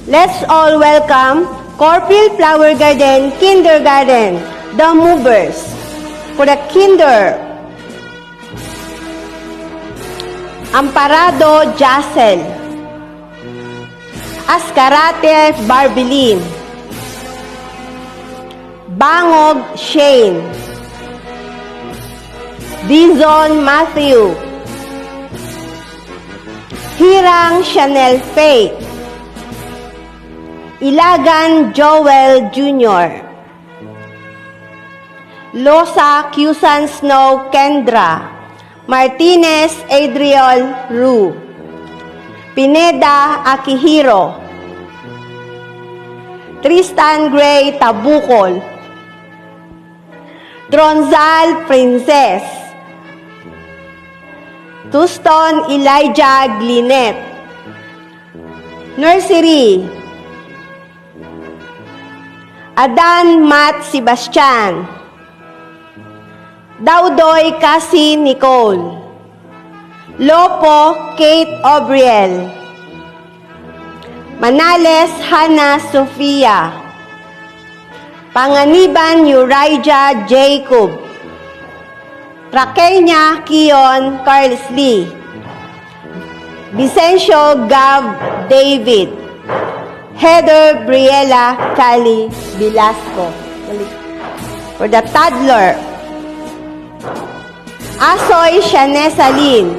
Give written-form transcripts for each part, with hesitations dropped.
Let's all welcome Corfield Flower Garden Kindergarten, the movers. For the kinder, Amparado Jacel, Ascarate Barbilin, Bangog Shane, Dizon Matthew, Hirang Chanel Faith, Ilagan Joel Jr., Losa Cusan Snow Kendra, Martinez Adriel Ru, Pineda Akihiro, Tristan Gray Tabukol, Tronzal Princess, Tuston Elijah Glinet, Nursery, Adan Matt Sebastian, Daudoy Cassie Nicole, Lopo Kate Obriel, Manales Hannah Sofia, Panganiban Uriah Jacob, Traqueña Kion Carlos Lee, Vicencio Gav David, Heather Briella Cali Velasco. For the toddler, Asoy Shanessa Lin,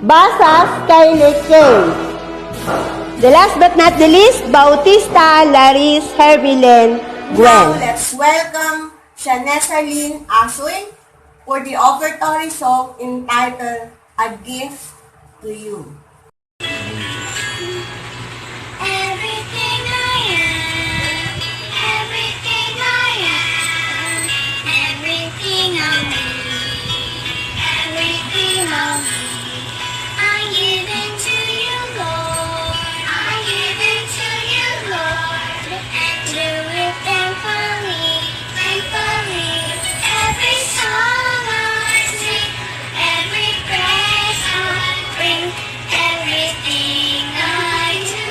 Basas Kylie K. The last but not the least, Bautista Laris Herbilen Now, Gwen. let's welcome Shanessa Lynn Asoy for the offertory song entitled A Gift to You. Everything I am, everything I am, everything of me, everything of me, I give it to you, Lord. I give it to you, Lord, and do it thankfully, thankfully. Every song I sing, every praise I bring, everything I do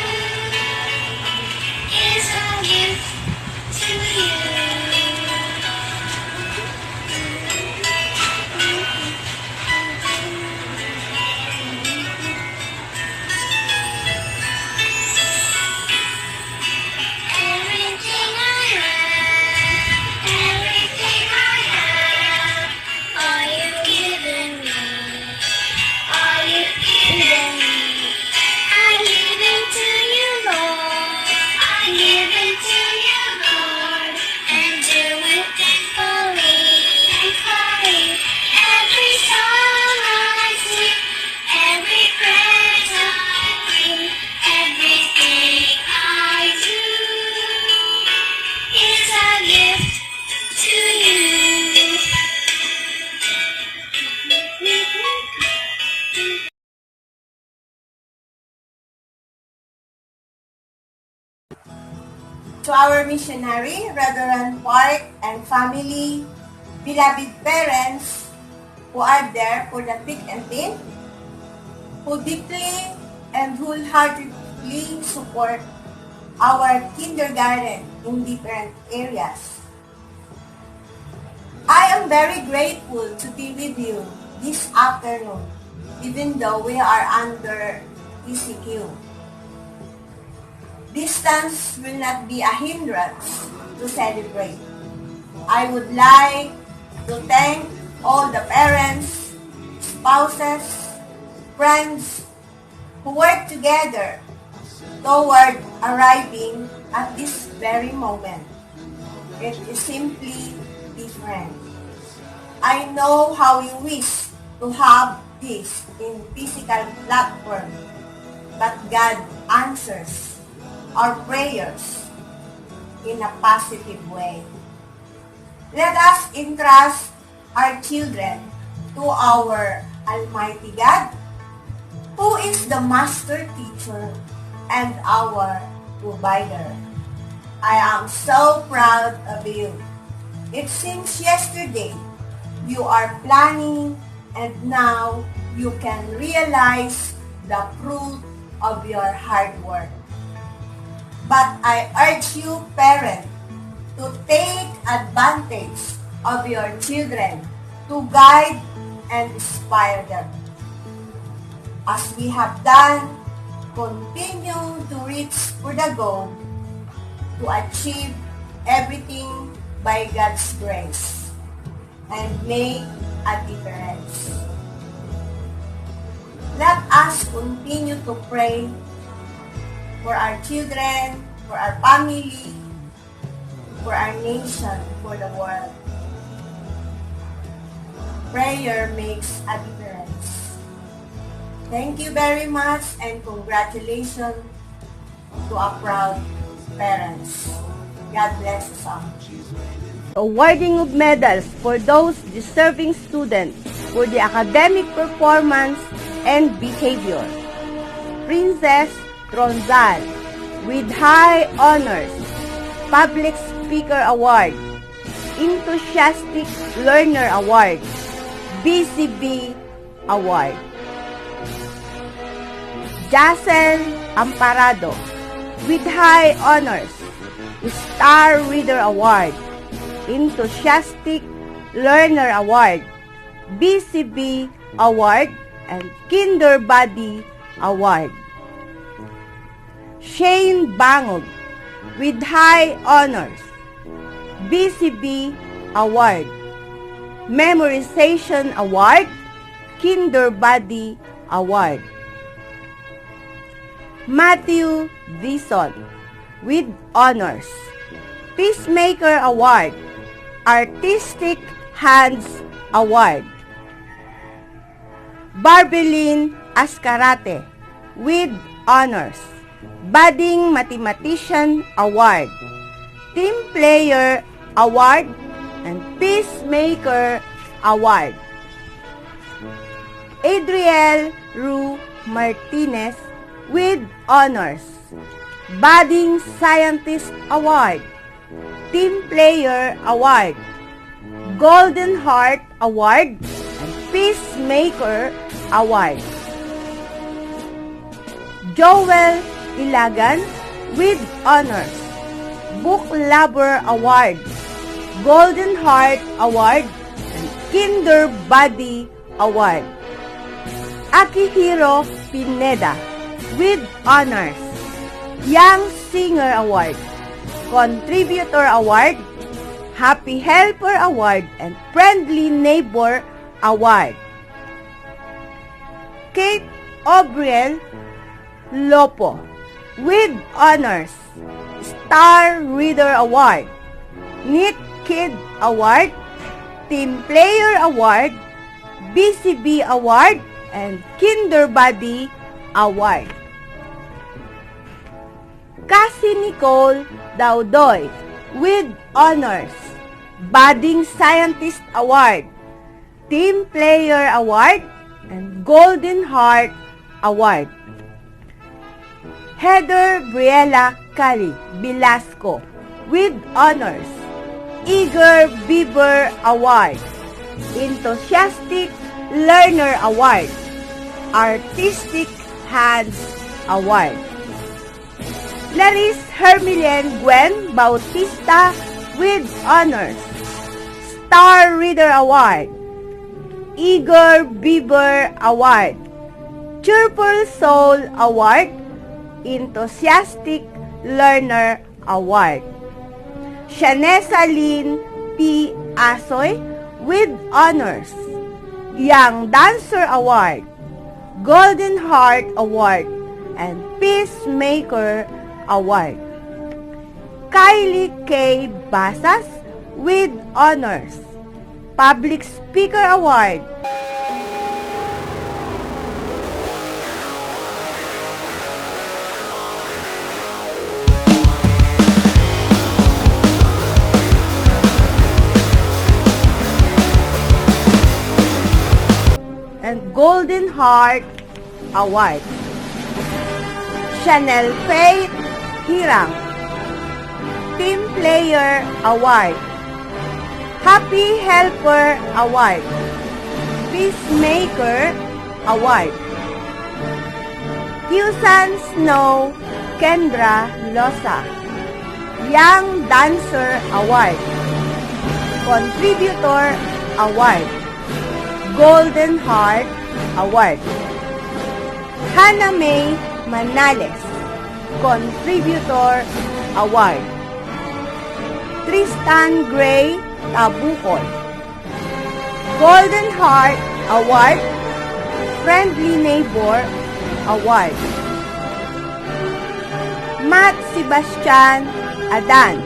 is a gift to you. Everything I have, everything I have, all you've given me, all you've given me. I give it to you, Lord. I give it to you, Lord, and do it thankfully, thankfully. Every song I sing, every praise I bring, everything I do is a gift to you. To our missionary, Reverend Park and family, beloved parents who are there for the thick and thin, who deeply and wholeheartedly support our kindergarten in different areas. I am very grateful to be with you this afternoon, even though we are under ECQ. Distance will not be a hindrance to celebrate. I would like to thank all the parents, spouses, friends who work together toward arriving at this very moment. It is simply different. I know how you wish to have this in physical platform, but God answers our prayers in a positive way. Let us entrust our children to our Almighty God, who is the master teacher and our provider. I am so proud of you. It seems yesterday you are planning and now you can realize the fruit of your hard work. But I urge you, parents, to take advantage of your children to guide and inspire them. As we have done, continue to reach for the goal to achieve everything by God's grace and make a difference. Let us continue to pray for our children, for our family, for our nation, for the world. Prayer makes a difference. Thank you very much and congratulations to our proud parents. God bless us all. Awarding of medals for those deserving students for the academic performance and behavior. Princess Tronzal with high honors, Public Speaker Award, Enthusiastic Learner Award, BCB Award. Jacel Amparado with high honors, Star Reader Award, Enthusiastic Learner Award, BCB Award, and Kinder Buddy Award. Shane Bangog with high honors, BCB Award, Memorization Award, Kinder Buddy Award. Matthew Dison with honors, Peacemaker Award, Artistic Hands Award. Barbelin Ascarate with honors, Budding Mathematician Award, Team Player Award, and Peacemaker Award. Adriel Ru Martinez with honors, Budding Scientist Award, Team Player Award, Golden Heart Award, and Peacemaker Award. Joel Ilagan with honors, Book Lover Award, Golden Heart Award, and Kinder Buddy Award. Akihiro Pineda with honors, Young Singer Award, Contributor Award, Happy Helper Award, and Friendly Neighbor Award. Kate Obriel Lopo with honors, Star Reader Award, Neat Kid Award, Team Player Award, BCB Award, and Kinder Buddy Award. Cassie Nicole Daudoy with honors, Budding Scientist Award, Team Player Award, and Golden Heart Award. Heather Briella Cali Velasco with honors, Eager Beaver Award, Enthusiastic Learner Award, Artistic Hands Award. Laris Hermilian Gwen Bautista with honors, Star Reader Award, Eager Beaver Award, Cheerful Soul Award, Enthusiastic Learner Award. Shanessa Lynn P. Asoy with honors, Young Dancer Award, Golden Heart Award, and Peacemaker Award. Kylie K. Basas with honors, Public Speaker Award, and Golden Heart Award. Chanel Faith Hirang, Team Player Award, Happy Helper Award, Peacemaker Award. Fusan Snow Kendra Losa, Young Dancer Award, Contributor Award, Golden Heart Award. Hannah May Manales, Contributor Award. Tristan Gray Tabukol, Golden Heart Award, Friendly Neighbor Award. Matt Sebastian Adan,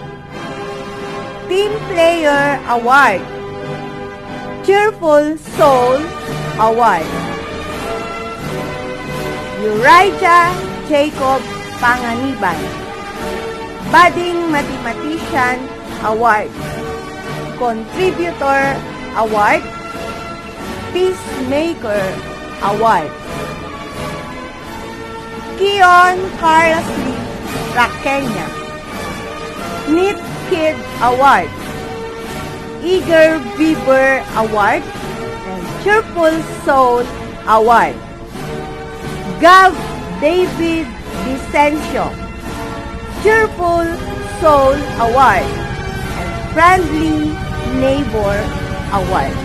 Team Player Award, Cheerful Soul Award. Uriah Jacob Panganiban, Budding Mathematician Award, Contributor Award, Peacemaker Award. Kion Carlos Lee Raquenya, Knit Kid Award, Eager Beaver Award, and Cheerful Soul Award. Gav David Vicencio, Cheerful Soul Award, and Friendly Neighbor Award.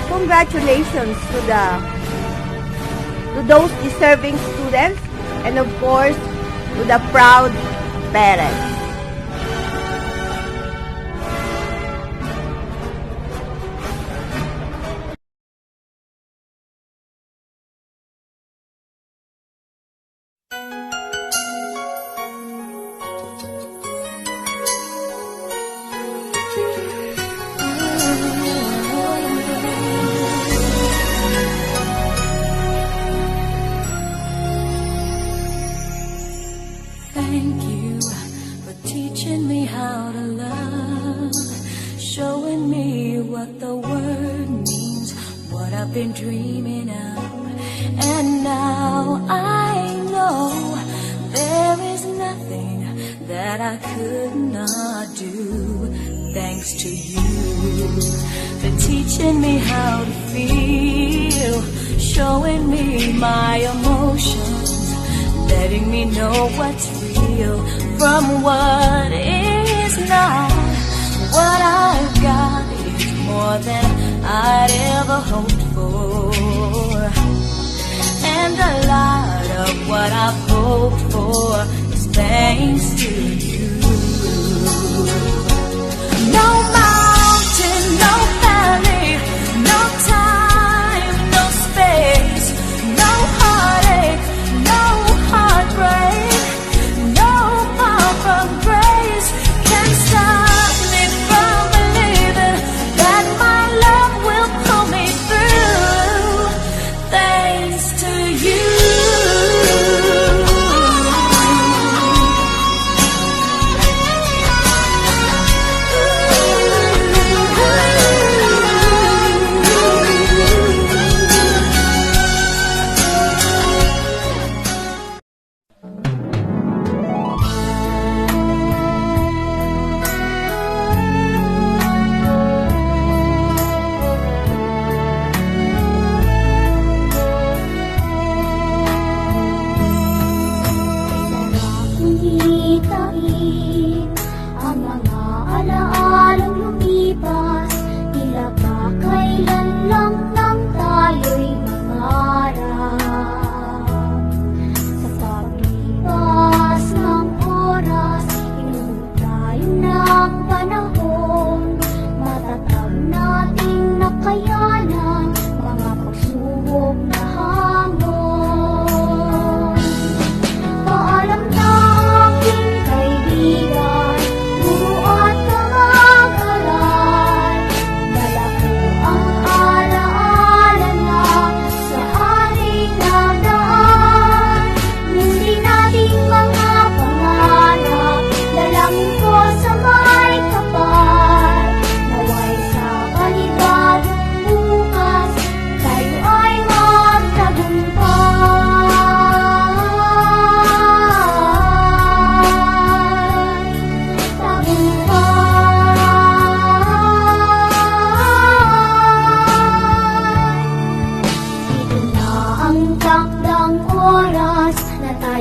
Congratulations to those deserving students, and of course to the proud parents. Thank you for teaching me how to love, showing me what the word means, what I've been dreaming of. And now I know there is nothing that I could not do, thanks to you for teaching me how to feel, showing me my emotions, letting me know what's real from what is not. What I've got is more than I'd ever hoped for, and a lot of what I've hoped for is thanks to you. No mountain, no valley, no time, no space, no heartache, no heartbreak, no far from grace can stop me from believing that my love will pull me through, thanks to you. Ooh.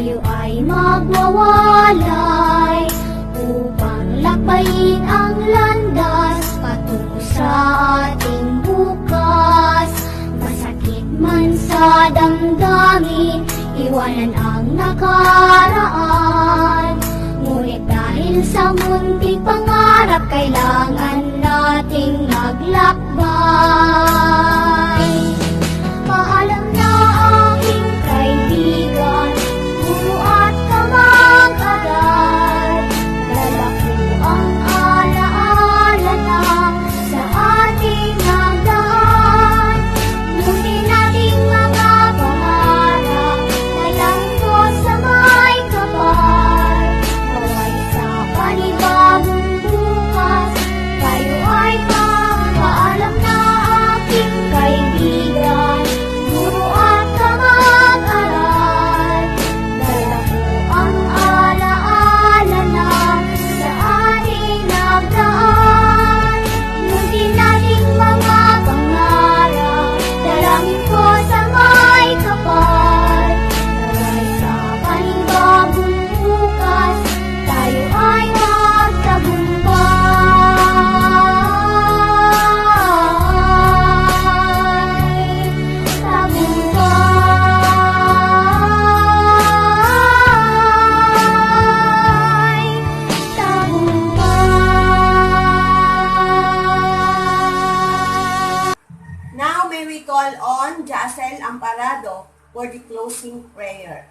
tayo ay magwawalay upang lakbayin ang landas patungo sa ating bukas. Masakit man sa damdamin, iwanan ang nakaraan. Ngunit dahil sa munting pangarap, kailangan nating maglakbay. Paalam na aking kaibigan, guro at kamag-aral. Dala ko ang alaala na sa ating nagdaan. Ngunit nating mga pangarap na lang ko sa may kapal. Naway sa panibagong bukas, tayo ay paalam na aking kaibigan, guro at kamag-aral. Dala ko ang alaala na sa ating nagdaan. Ngunit nating mga pangarap, dalangin ko sa may kapal. Naway sa panibagong bukas, tayo ay magtagumpay. Now may we call on Jacel Amparado for the closing prayer.